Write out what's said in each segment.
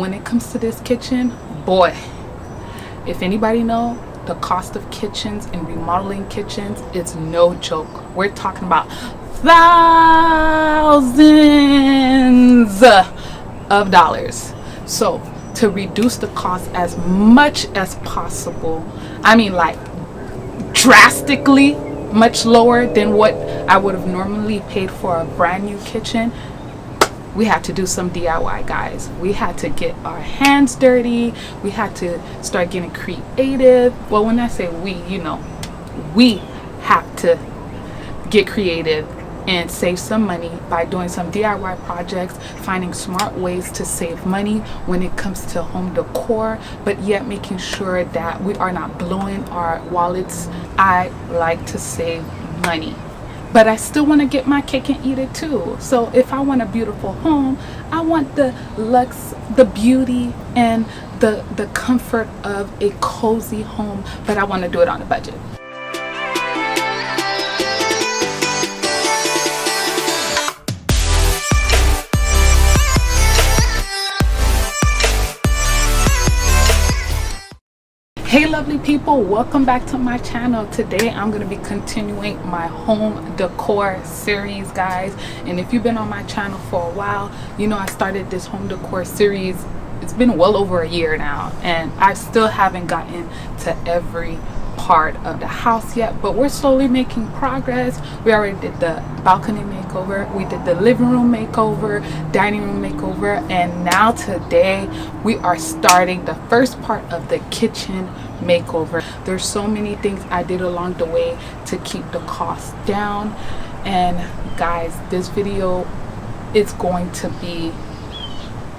When it comes to this kitchen, boy, if anybody know the cost of kitchens and remodeling kitchens, it's no joke. We're talking about thousands of dollars. So to reduce the cost as much as possible, I mean like drastically much lower than what I would have normally paid for a brand new kitchen, we had to do some DIY, guys. We had to get our hands dirty. We had to start getting creative. Well, when I say we, we have to get creative and save some money by doing some DIY projects, finding smart ways to save money when it comes to home decor, but yet making sure that we are not blowing our wallets. I like to save money, but I still want to get my cake and eat it too. So if I want a beautiful home, I want the lux, the beauty, and the comfort of a cozy home, but I want to do it on a budget. Hey lovely people, welcome back to my channel. Today I'm going to be continuing my home decor series, guys. And if you've been on my channel for a while, I started this home decor series. It's been well over a year now, and I still haven't gotten to every part of the house yet, but we're slowly making progress. We already did the balcony makeover, we did the living room makeover, dining room makeover, and now today we are starting the first part of the kitchen makeover. There's so many things I did along the way to keep the cost down, and guys, this video is going to be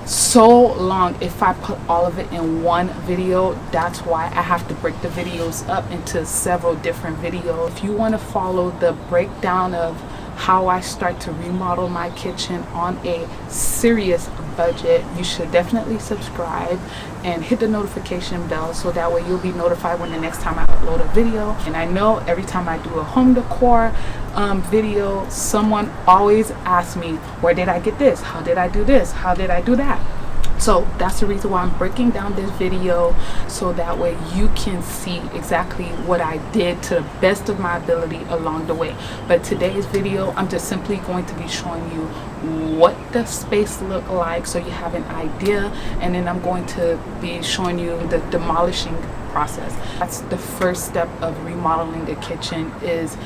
so long if I put all of it in one video. That's why I have to break the videos up into several different videos. If you want to follow the breakdown of how I start to remodel my kitchen on a serious budget, you should definitely subscribe and hit the notification bell so that way you'll be notified when the next time I upload a video. And I know every time I do a home decor video, someone always asks me, where did I get this? How did I do this? How did I do that? So that's the reason why I'm breaking down this video, so that way you can see exactly what I did to the best of my ability along the way. But today's video, I'm just simply going to be showing you what the space look like so you have an idea, and then I'm going to be showing you the demolishing process. That's the first step of remodeling a kitchen, is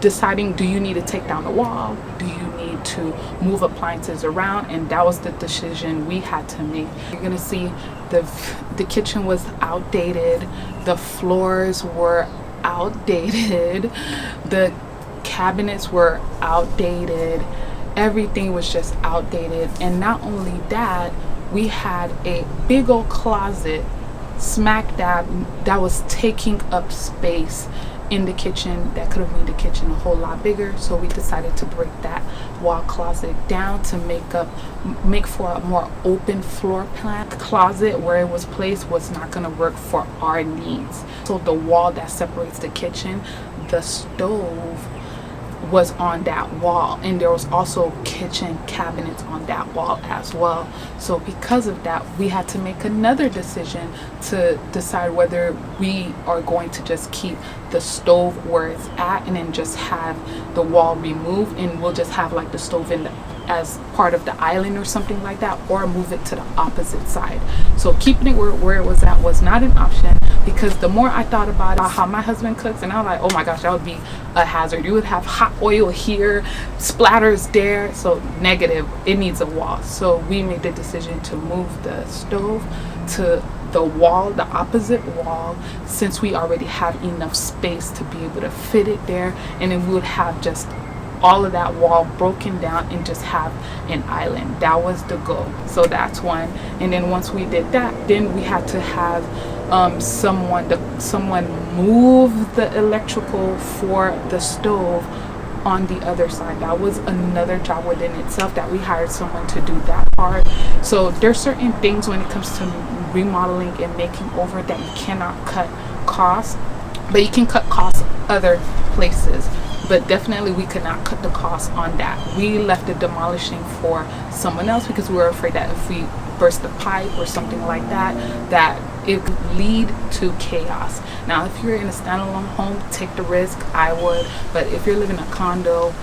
deciding, do you need to take down the wall? Do you need to move appliances around? And that was the decision we had to make. You're gonna see the kitchen was outdated, the floors were outdated, the cabinets were outdated, everything was just outdated. And not only that, we had a big old closet smack dab that was taking up space in the kitchen that could have made the kitchen a whole lot bigger. So we decided to break that wall closet down to make for a more open floor plan. The closet where it was placed was not going to work for our needs. So the wall that separates the kitchen, the stove was on that wall, and there was also kitchen cabinets on that wall as well. So because of that, we had to make another decision to decide whether we are going to just keep the stove where it's at and then just have the wall removed, and we'll just have like the stove in as part of the island or something like that, or move it to the opposite side. So keeping it where it was at was not an option, because the more I thought about how my husband cooks, and I was like, oh my gosh, that would be a hazard. You would have hot oil here, splatters there, so negative, it needs a wall. So we made the decision to move the stove to the wall, the opposite wall, since we already have enough space to be able to fit it there, and then we would have just all of that wall broken down and just have an island. That was the goal. So that's one. And then once we did that, then we had to have someone move the electrical for the stove on the other side. That was another job within itself, that we hired someone to do that part. So there's certain things when it comes to remodeling and making over that you cannot cut costs, but you can cut costs other places. But definitely we could not cut the cost on that. We left the demolishing for someone else because we were afraid that if we burst a pipe or something like that, that it could lead to chaos. Now, if you're in a standalone home, take the risk. I would. But if you're living in a condo,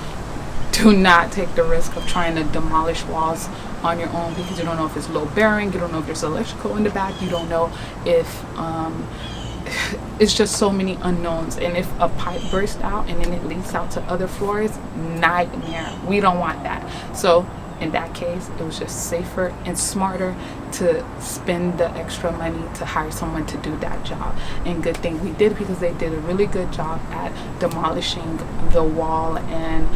do not take the risk of trying to demolish walls on your own, because you don't know if it's load bearing, you don't know if there's electrical in the back, you don't know if it's just so many unknowns. And if a pipe bursts out and then it leaks out to other floors, nightmare. We don't want that. So in that case, it was just safer and smarter to spend the extra money to hire someone to do that job. And good thing we did, because they did a really good job at demolishing the wall and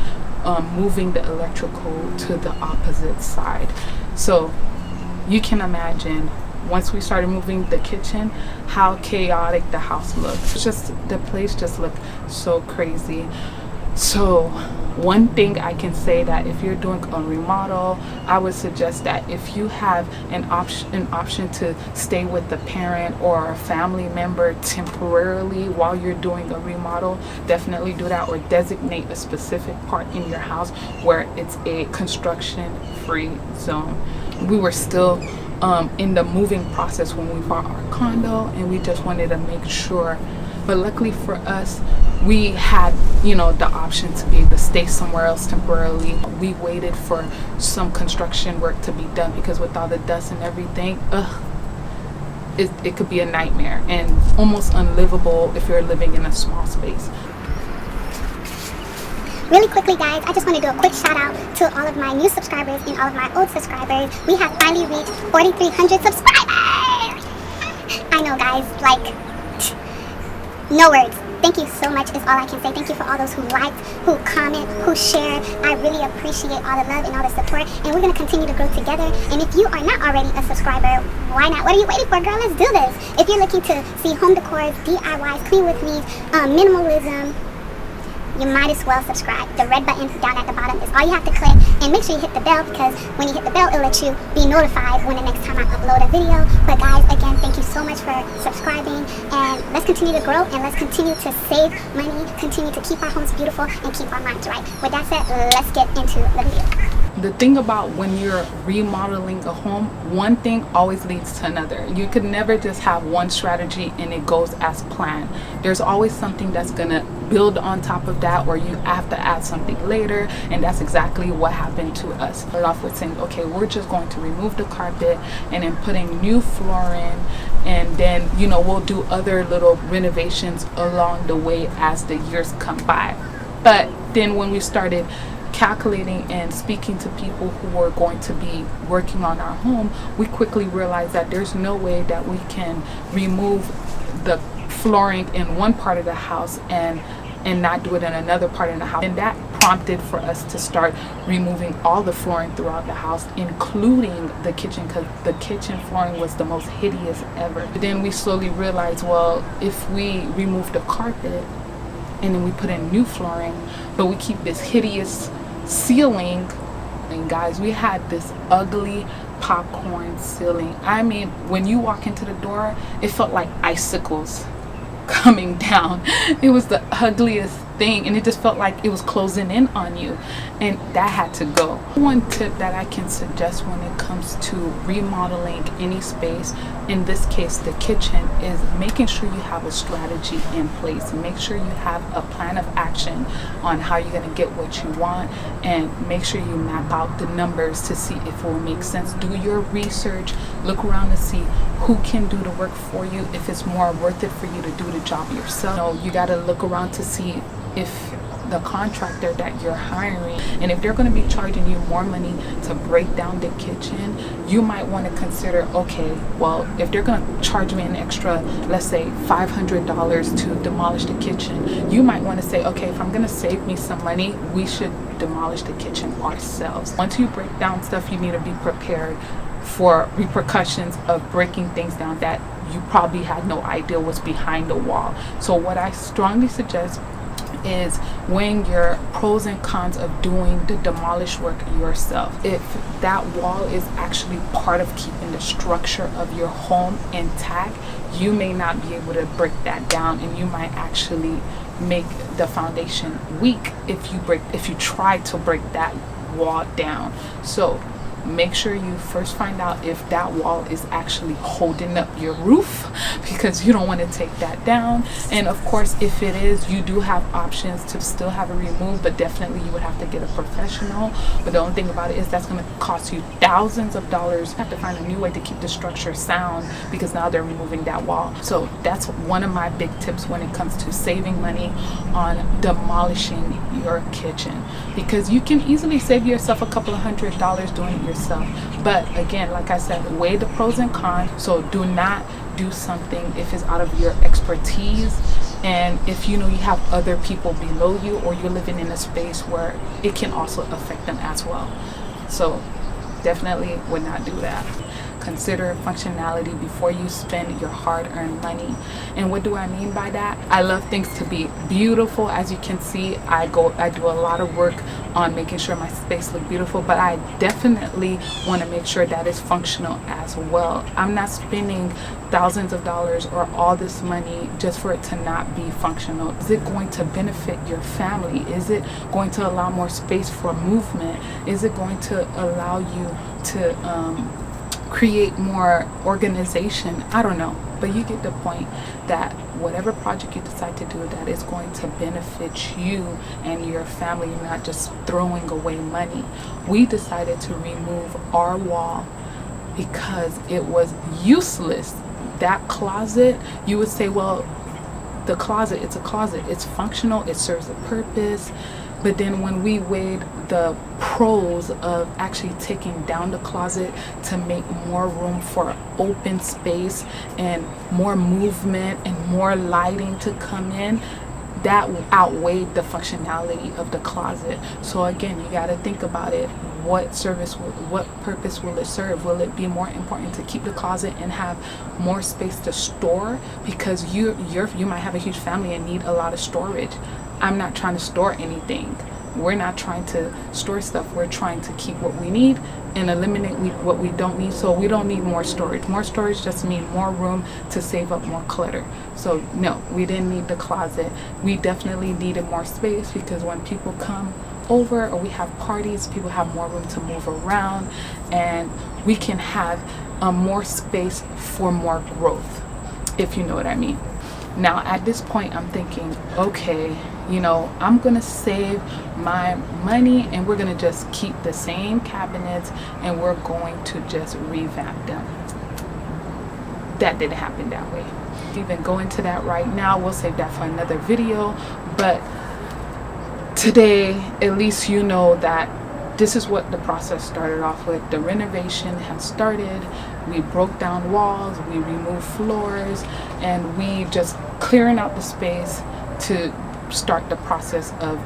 moving the electrical to the opposite side. So you can imagine, once we started moving the kitchen, how chaotic the house looked. It's just, the place just looked so crazy. So one thing I can say, that if you're doing a remodel, I would suggest that if you have an option to stay with the parent or a family member temporarily while you're doing a remodel, definitely do that, or designate a specific part in your house where it's a construction-free zone. We were still in the moving process when we bought our condo, and we just wanted to make sure. But luckily for us, we had, you know, the option to be able to stay somewhere else temporarily. We waited for some construction work to be done, because with all the dust and everything, it could be a nightmare and almost unlivable if you're living in a small space. Really quickly, guys, I just want to do a quick shout out to all of my new subscribers and all of my old subscribers. We have finally reached 4,300 subscribers. I know, guys, like, no words. Thank you so much is all I can say. Thank you for all those who liked, who comment, who share. I really appreciate all the love and all the support, and we're going to continue to grow together. And if you are not already a subscriber, why not? What are you waiting for, girl? Let's do this. If you're looking to see home decors, DIYs, clean with me, minimalism, you might as well subscribe. The red button down at the bottom is all you have to click, and make sure you hit the bell, because when you hit the bell, it'll let you be notified when the next time I upload a video. But guys, again, thank you so much for subscribing, and let's continue to grow, and let's continue to save money, continue to keep our homes beautiful, and keep our minds right. With that said, let's get into the video. The thing about when you're remodeling a home, one thing always leads to another. You could never just have one strategy and it goes as planned. There's always something that's gonna build on top of that, or you have to add something later, and that's exactly what happened to us. Started off with saying, okay, we're just going to remove the carpet and then putting new flooring, and then, you know, we'll do other little renovations along the way as the years come by. But then when we started calculating and speaking to people who were going to be working on our home, we quickly realized that there's no way that we can remove the flooring in one part of the house and not do it in another part of the house. And that prompted for us to start removing all the flooring throughout the house, including the kitchen, because the kitchen flooring was the most hideous ever. But then we slowly realized, well, if we remove the carpet and then we put in new flooring, but we keep this hideous ceiling, and guys, we had this ugly popcorn ceiling. I mean, when you walk into the door, it felt like icicles coming down. It was the ugliest thing, and it just felt like it was closing in on you, and that had to go. One tip that I can suggest when it comes to remodeling any space, in this case the kitchen, is making sure you have a strategy in place. Make sure you have a plan of action on how you're going to get what you want, and make sure you map out the numbers to see if it will make sense. Do your research, look around to see who can do the work for you, if it's more worth it for you to do the job yourself. You know, you got to look around to see if the contractor that you're hiring, and if they're going to be charging you more money to break down the kitchen, you might want to consider, okay, well, if they're going to charge me an extra, let's say $500 to demolish the kitchen, you might want to say, okay, if I'm going to save me some money, we should demolish the kitchen ourselves. Once you break down stuff, you need to be prepared for repercussions of breaking things down that you probably had no idea was behind the wall. So what I strongly suggest is weighing your pros and cons of doing the demolish work yourself. If that wall is actually part of keeping the structure of your home intact, you may not be able to break that down, and you might actually make the foundation weak if you try to break that wall down. So make sure you first find out if that wall is actually holding up your roof, because you don't want to take that down. And of course, if it is, you do have options to still have it removed, but definitely you would have to get a professional. But the only thing about it is that's going to cost you thousands of dollars. You have to find a new way to keep the structure sound, because now they're removing that wall. So that's one of my big tips when it comes to saving money on demolishing your kitchen, because you can easily save yourself a couple of $100s doing it yourself. But again, like I said, weigh the pros and cons. So do not do something if it's out of your expertise, and if you know you have other people below you, or you're living in a space where it can also affect them as well. So definitely would not do that. Consider functionality before you spend your hard-earned money. And what do I mean by that? I love things to be beautiful. As you can see, I do a lot of work on making sure my space look beautiful, but I definitely want to make sure that it's functional as well. I'm not spending thousands of dollars or all this money just for it to not be functional. Is it going to benefit your family? Is it going to allow more space for movement? Is it going to allow you to create more organization? I don't know, but you get the point that whatever project you decide to do, that is going to benefit you and your family. You're not just throwing away money. We decided to remove our wall because it was useless. That closet, you would say, well, the closet, it's a closet, it's functional, it serves a purpose. But then when we weighed the pros of actually taking down the closet to make more room for open space and more movement and more lighting to come in, that outweighed the functionality of the closet. So again, you got to think about it. What purpose will it serve? Will it be more important to keep the closet and have more space to store, because you might have a huge family and need a lot of storage? I'm not trying to store anything. We're not trying to store stuff. We're trying to keep what we need and eliminate what we don't need. So we don't need more storage. More storage just means more room to save up more clutter. So no, we didn't need the closet. We definitely needed more space, because when people come over or we have parties, people have more room to move around, and we can have more space for more growth, if you know what I mean. Now at this point, I'm thinking, okay, you know, I'm gonna save my money and we're gonna just keep the same cabinets and we're going to just revamp them. That didn't happen that way. Even go into that right now, we'll save that for another video. But today, at least you know that this is what the process started off with. The renovation has started. We broke down walls, we removed floors, and we just clearing out the space to start the process of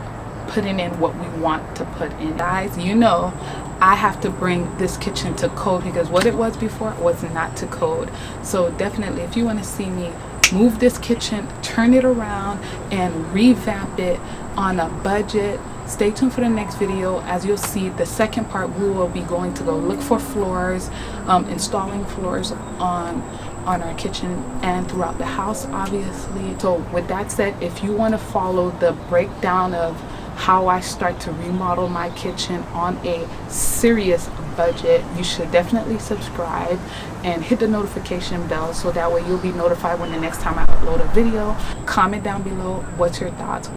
putting in what we want to put in. Guys, you know I have to bring this kitchen to code, because what it was before was not to code. So definitely, if you want to see me move this kitchen, turn it around and revamp it on a budget, stay tuned for the next video. As you'll see, the second part, we will be going to go look for floors, installing floors on our kitchen and throughout the house, obviously. So with that said, if you want to follow the breakdown of how I start to remodel my kitchen on a serious budget, you should definitely subscribe and hit the notification bell, so that way you'll be notified when the next time I upload a video. Comment down below what's your thoughts.